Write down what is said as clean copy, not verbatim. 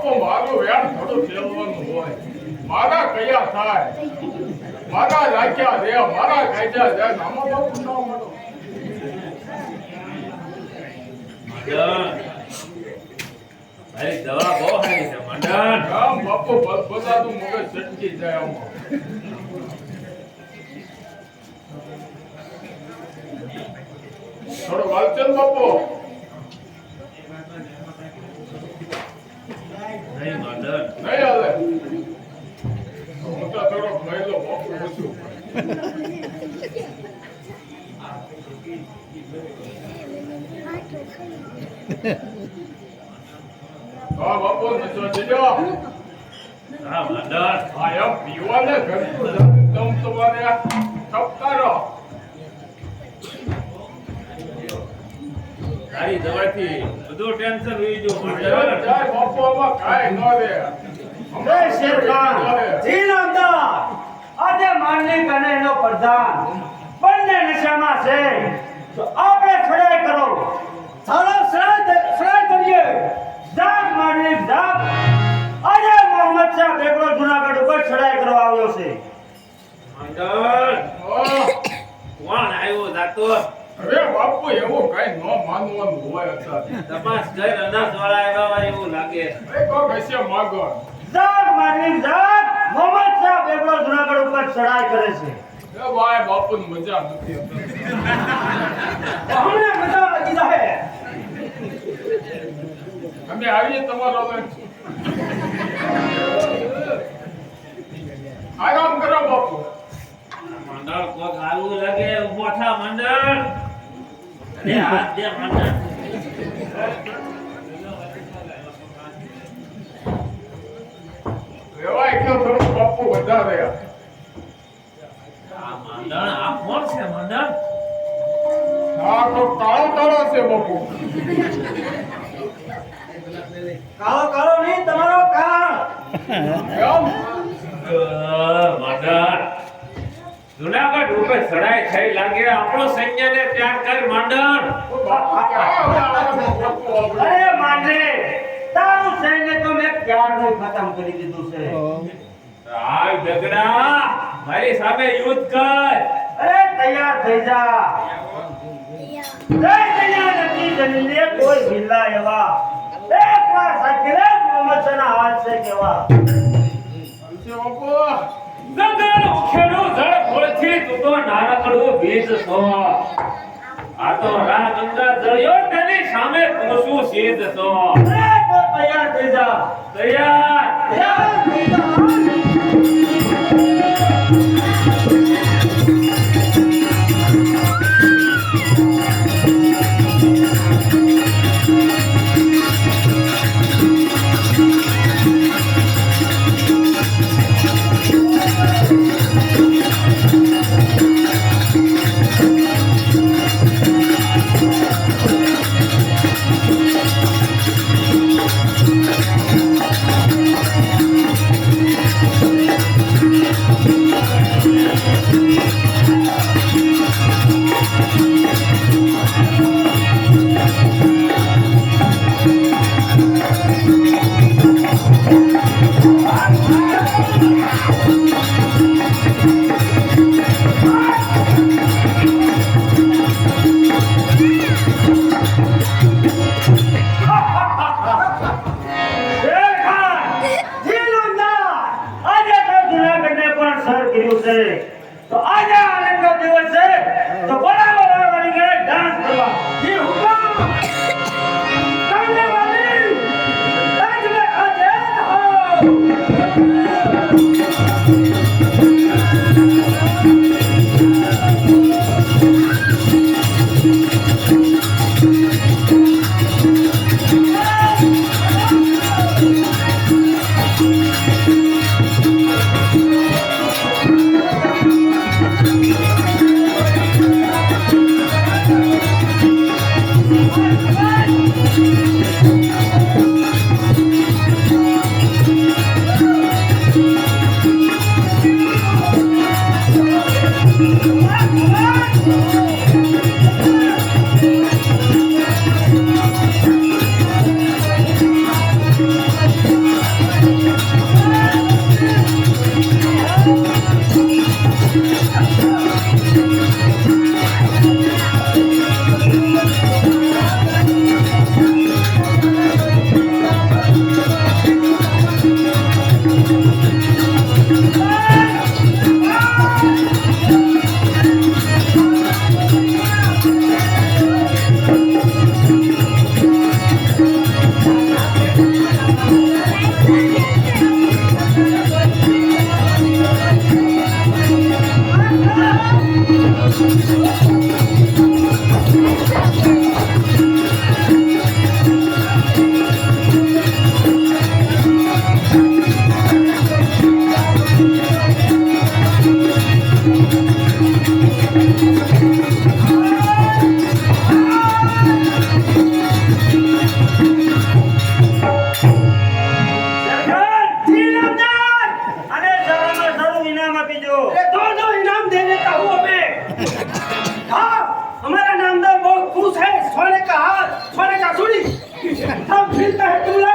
બાપુ મારું વેણ થોડું ફેરવાનું હોય મારા કયા થાય મારા રાખ્યા રે મારા કાઢ્યા રે નામો બાપુ ન મળો ભાઈ દવા બહુ સારી છે મંડન રામ બાપુ બધા તું મગજ ચટકી જાય આમાં થોડો વાલચંદ બાપુ નહીં મંડન નહીં હાલે હું તો થોડો મહિલો બાપુ ઓછું હા બાપુ નચો જીજો હા મંડન આ એમ પીવાને ઘરનું દમ તમારે ટપકારો તારી દવાથી બધું ટેન્શન ઉઈ જો મંડન જાય બાપુ આમાં કાંઈ ન રે જય શેરખાન જી નામદાર આજે માનલિક અને એનો પ્રધાન બંને નશામાં છે તો આપણે છડાઈ કરો ચાલો છડાઈ કરીએ જાગ માનલિક જાગ આજે મોહમ્મદ શાહ બેગડો જુનાગઢ ઉપર છડાઈ કરવા આવ્યો છે મંડન કોણ આવ્યો જાતો હવે બાપુ એવું કઈ ન માનવાનું હોય અત્યારે તપાસ કર અનાજ વાળા આવ્યા હોય એવું લાગે એ કોક હશે માગો જાગ માનલિક જાગ મોહમ્મદ શાહ બેગડો જુનાગઢ ઉપર છડાઈ કરે છે એ ભાઈ બાપુ મજા નથી અમને મજા લાગી જાય અમે આવીએ તમારો આરામ કરો બાપુ મંડળ કોક આવું લાગે ઉભો થા મંડળ અરે હાથ દે મંડળ રેવાય કે થોડું બાપુ વધારે આ મંડળ આ કોણ છે મંડળ હા તો કાળો કાળો છે બાપુ કાળો કાળો નહીં તમારો કાળ કેમ મંડળ જુનાગઢ ઉપર ચડાઈ થઈ લાગે આપણો સૈન્યને ત્યાગ કર મંડળ બાપુ ક્યાં આવે બાપુ આપણે અરે માંડે તારું સૈન્ય તો મેં ક્યારનું ખતમ કરી દીધું છે હાય બગડા મારી સામે યુદ્ધ કર અરે તૈયાર થઈ જા જય તૈયાર નથી જનીને કોઈ ભીલા એવા એક વાર સાચલે મોહમ્મદ શાહના હાથ છે કેવા છે બાપુ ગંગાનો ઉખેડો જળ ખોળથી તું તો નાનકડું બીજ છો આ તો રા ગંગા જળ્યો તેની સામે કોસું સીધ છો અરે તો તૈયાર થઈ જા તૈયાર તૈયાર થઈ જા हम फिरता है तुला